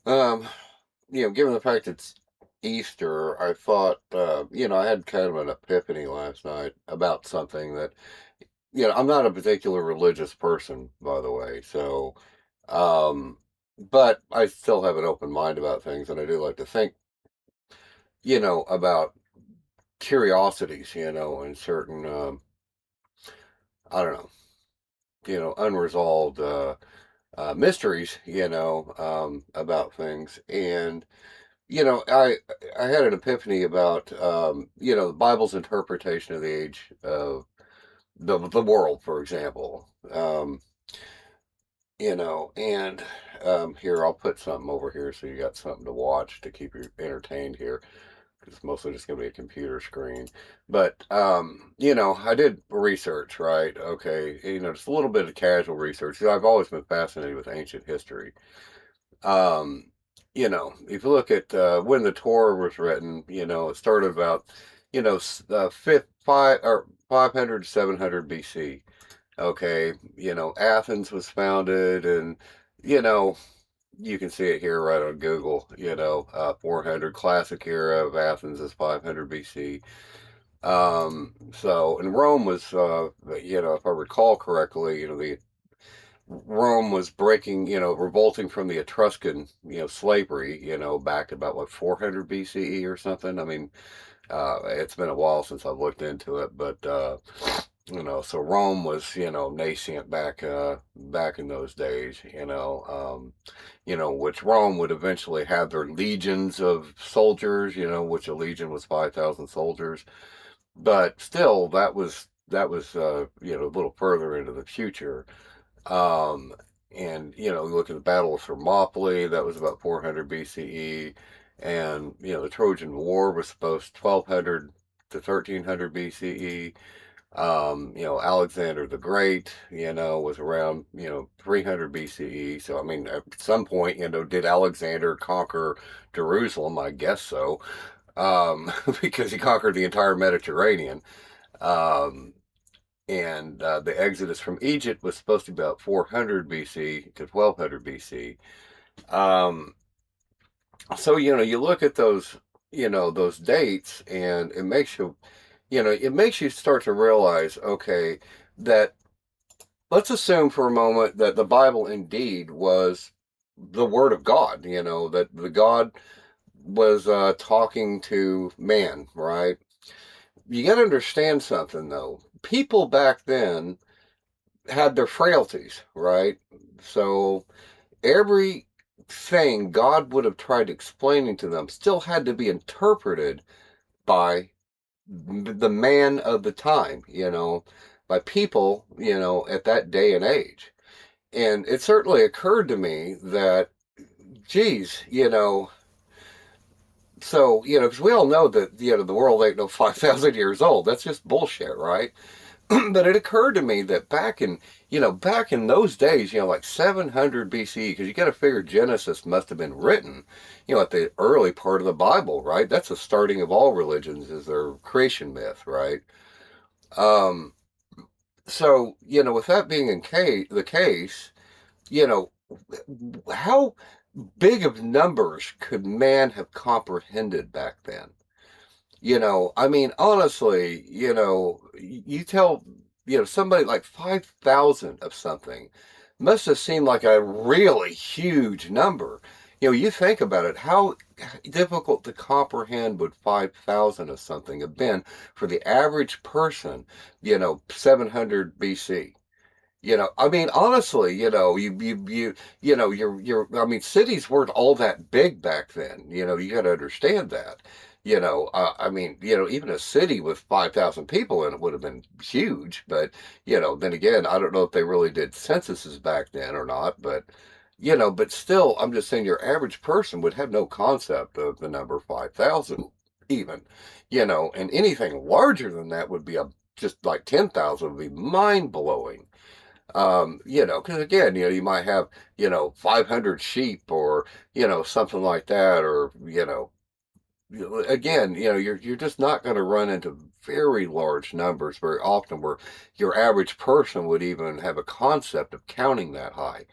Um, given the fact it's Easter, I thought, I had kind of an epiphany last night about something that, I'm not a particular religious person, by the way, so, um, but I still have an open mind about things, and I do like to think, about curiosities, and certain, I don't know, unresolved, mysteries, about things. And I had an epiphany about the Bible's interpretation of the age of the world, for example. And here I'll put something over here so you got something to watch to keep you entertained here. It's mostly just going to be a computer screen. But I did research, right? Okay, just a little bit of casual research. I've always been fascinated with ancient history. Um, if you look at when the Torah was written, it started about, fifth five or 500 to 700 BC. Okay, Athens was founded, and you know, you can see it here right on Google. 400 classic era of Athens is 500 BC. And Rome was, if I recall correctly, the Rome was breaking, revolting from the Etruscan, slavery, back about what 400 BCE or something. I mean, it's been a while since I've looked into it, but so Rome was, nascent back in those days, which Rome would eventually have their legions of soldiers, which a legion was 5,000 soldiers, but still that was a little further into the future. Um, and you look at the Battle of Thermopylae, that was about 400 BCE, and the Trojan War was supposed 1200 to 1300 BCE. Alexander the Great, was around 300 BCE. So I mean, at some point, did Alexander conquer Jerusalem? I guess so, because he conquered the entire Mediterranean. Um, and the exodus from Egypt was supposed to be about 400 BC to 1200 BC. Um, so you look at those dates, and it makes you start to realize, okay, that let's assume for a moment that the Bible indeed was the Word of God. That the God was talking to man, right? You got to understand something though. People back then had their frailties, right? So everything God would have tried explaining to them still had to be interpreted by the man of the time, by people, at that day and age. And it certainly occurred to me that, geez, because we all know that, the world ain't no 5,000 years old. That's just bullshit, right? But it occurred to me that back in those days, like 700 BCE, because you got to figure Genesis must have been written, at the early part of the Bible, right? That's the starting of all religions, is their creation myth, right? Um, so with that being the case, you know, how big of numbers could man have comprehended back then? I mean, honestly, you tell, somebody like 5,000 of something must have seemed like a really huge number. You think about it, how difficult to comprehend would 5,000 of something have been for the average person, 700 BC? I mean, honestly, I mean, cities weren't all that big back then. You got to understand that. I mean, even a city with 5,000 people in it would have been huge. But, then again, I don't know if they really did censuses back then or not. But still, I'm just saying your average person would have no concept of the number 5,000 even, and anything larger than that would be just like 10,000 would be mind blowing. Because again, you might have, 500 sheep or, something like that, or, again, you're just not going to run into very large numbers very often where your average person would even have a concept of counting that high.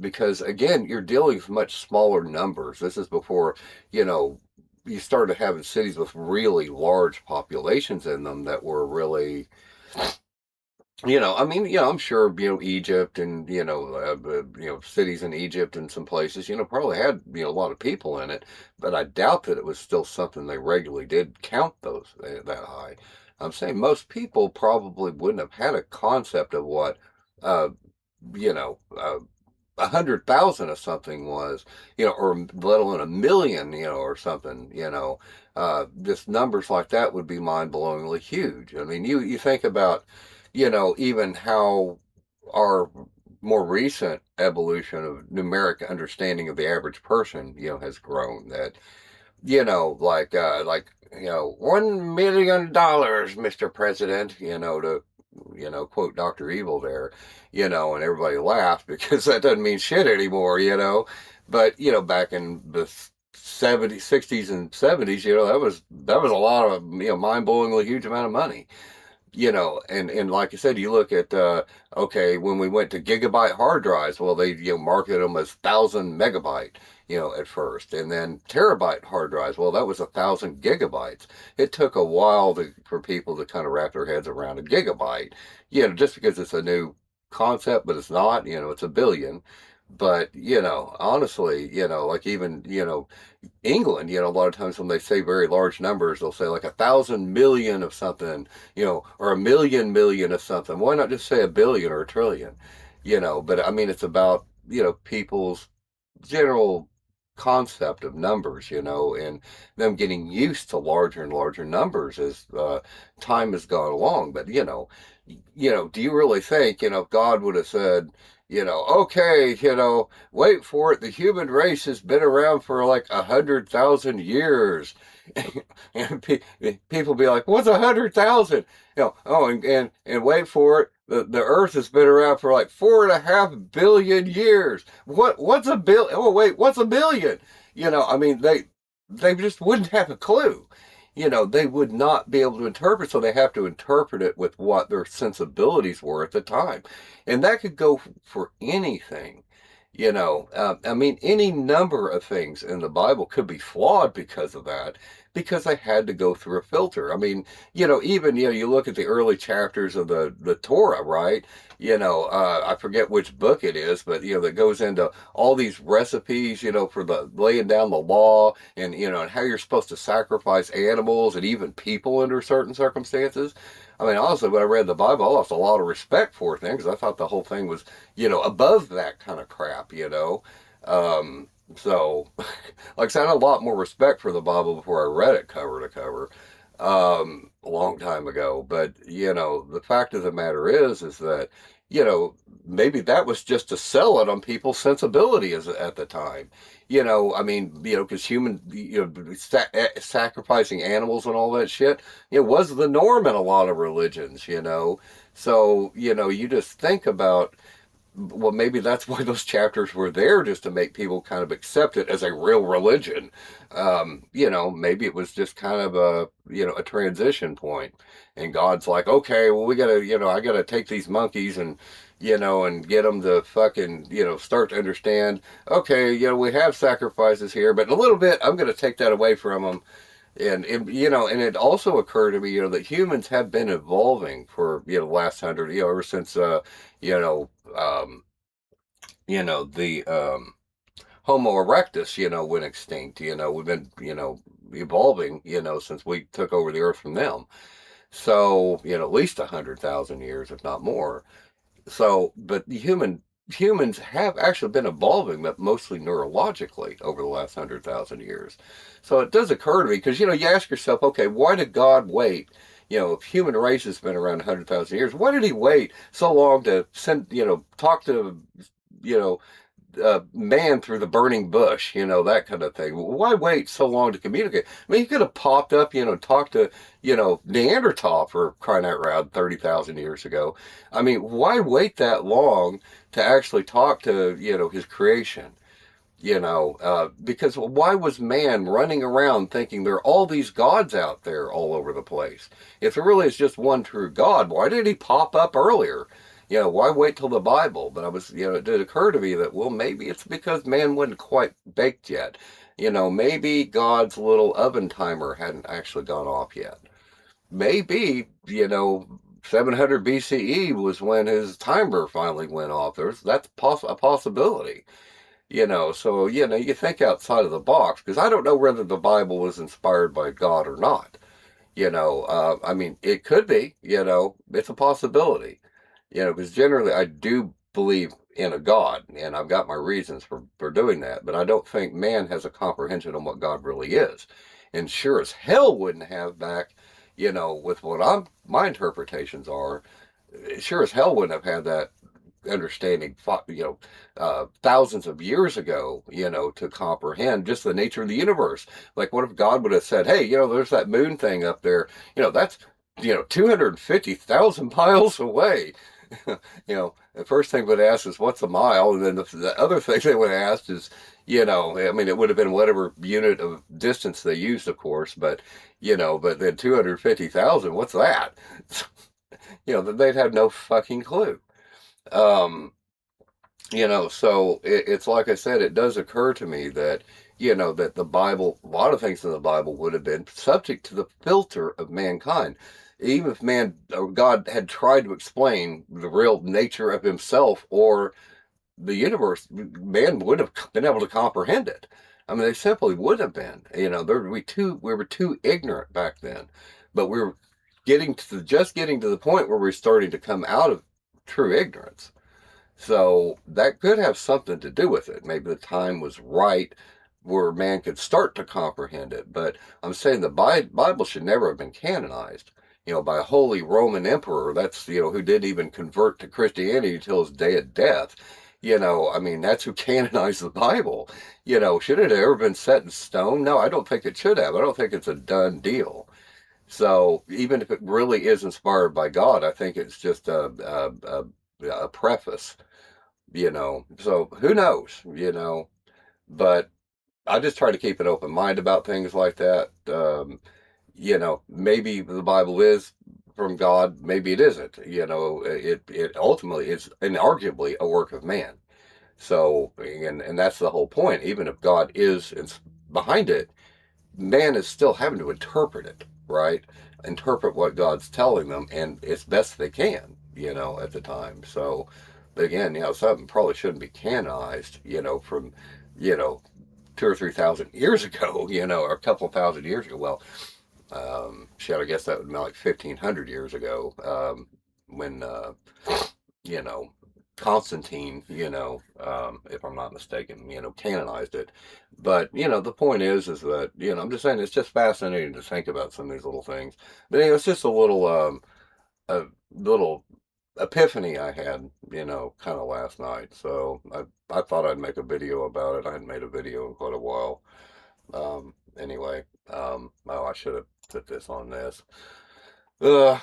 because again, you're dealing with much smaller numbers. This is before, you know, you started having cities with really large populations in them that were really, I mean, I'm sure, Egypt and, cities in Egypt and some places, probably had, a lot of people in it, but I doubt that it was still something they regularly did count those that high. I'm saying most people probably wouldn't have had a concept of what, uh, you know, uh, 100,000 of something was, or let alone a million, or something, just numbers like that would be mind-blowingly huge. I mean, you think about, even how our more recent evolution of numeric understanding of the average person, has grown. That $1 million, Mr. President, to quote Dr. Evil there, and everybody laughed because that doesn't mean shit anymore, But, back in the 70s, 60s and 70s, that was a lot of, mind-blowingly huge amount of money. And like I said, you look at okay, when we went to gigabyte hard drives, well, they marketed them as 1,000 megabyte, at first, and then terabyte hard drives. Well, that was 1,000 gigabytes. It took a while for people to kind of wrap their heads around a gigabyte, just because it's a new concept, but it's not. It's a billion. But honestly, like even England, a lot of times when they say very large numbers, they'll say like 1,000 million of something, or a million of something. Why not just say a billion or a trillion? But I mean, it's about, people's general concept of numbers, and them getting used to larger and larger numbers as time has gone along. But do you really think, if God would have said, okay, wait for it, the human race has been around for like 100,000 years, and people be like, what's 100,000? Oh, and wait for it, the Earth has been around for like 4.5 billion years. What's a bill? Oh wait, what's a billion? I mean, they just wouldn't have a clue. They would not be able to interpret, so they have to interpret it with what their sensibilities were at the time. And that could go for anything. I mean, any number of things in the Bible could be flawed because of that, because they had to go through a filter. I mean, even, you look at the early chapters of the Torah, right? I forget which book it is, but, that goes into all these recipes, for the laying down the law, and, and how you're supposed to sacrifice animals and even people under certain circumstances. I mean, honestly, when I read the Bible, I lost a lot of respect for things. I thought the whole thing was, above that kind of crap. So, like I said, I had a lot more respect for the Bible before I read it cover to cover, a long time ago. But, the fact of the matter is that, you know, maybe that was just to sell it on people's sensibility at the time. I mean, because sacrificing animals and all that shit, it was the norm in a lot of religions. So, you just think about, well, maybe that's why those chapters were there, just to make people kind of accept it as a real religion. Maybe it was just kind of a transition point, and God's like, okay, well, we gotta, I gotta take these monkeys and, and get them to fucking, start to understand. Okay, we have sacrifices here, but in a little bit, I'm gonna take that away from them. And it also occurred to me, that humans have been evolving for, the last hundred, ever since, you know, um, the Homo erectus, went extinct. We've been, evolving, since we took over the earth from them. So, at least 100,000 years, if not more. So, but humans have actually been evolving, but mostly neurologically over the last 100,000 years. So it does occur to me, because you ask yourself, okay, why did God wait? If human race has been around 100,000 years, why did He wait so long to send, talk to, you know, man through the burning bush, that kind of thing. Why wait so long to communicate? I mean, he could have popped up, talked to, Neanderthal, for crying out loud, 30,000 years ago. I mean, why wait that long to actually talk to, his creation? Because why was man running around thinking there are all these gods out there all over the place? If there really is just one true God, why did he pop up earlier? Why wait till the Bible? But I was, it did occur to me that, well, maybe it's because man wasn't quite baked yet. Maybe God's little oven timer hadn't actually gone off yet. Maybe, 700 BCE was when his timer finally went off. That's a possibility. So, you think outside of the box, because I don't know whether the Bible was inspired by God or not. I mean, it could be, it's a possibility, because generally I do believe in a God, and I've got my reasons for doing that, but I don't think man has a comprehension on what God really is. And sure as hell wouldn't have back, with what my interpretations are, sure as hell wouldn't have had that understanding, thousands of years ago, to comprehend just the nature of the universe. Like, what if God would have said, hey, there's that moon thing up there, that's, 250,000 miles away. The first thing would ask is, what's a mile? And then the other thing they would have asked is, I mean, it would have been whatever unit of distance they used, of course, but then 250,000, what's that? They'd have no fucking clue. Um, so it's like I said, it does occur to me that, that the Bible, a lot of things in the Bible would have been subject to the filter of mankind. Even if man or God had tried to explain the real nature of himself or the universe, man would have been able to comprehend it. I mean, they simply would have been. We were too ignorant back then, but we were just getting to the point where we're starting to come out of true ignorance. So that could have something to do with it. Maybe the time was right where man could start to comprehend it. But I'm saying the Bible should never have been canonized, by a holy Roman emperor. That's, who didn't even convert to Christianity until his day of death. I mean, that's who canonized the Bible. Should it have ever been set in stone? No, I don't think it should have. I don't think it's a done deal. So even if it really is inspired by God, I think it's just a preface, so who knows, but I just try to keep an open mind about things like that. Maybe the Bible is from God, maybe it isn't. It ultimately is inarguably a work of man. So, and that's the whole point. Even if God is behind it, man is still having to interpret it, right? Interpret what God's telling them, and as best they can, at the time. So, but again, something probably shouldn't be canonized, from, you know, 2 or 3 thousand years ago, or a couple thousand years ago. Well, shit, I guess that would be like 1,500 years ago, when, you know, Constantine, if I'm not mistaken, canonized it. But, the point is that, I'm just saying it's just fascinating to think about some of these little things. But anyway, it's just a little epiphany I had, kind of last night. So I thought I'd make a video about it. I hadn't made a video in quite a while. Anyway, oh, I should have put this on this. Uh,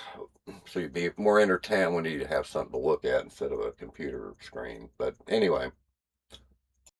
so you'd be more entertained when you have something to look at instead of a computer screen. But anyway,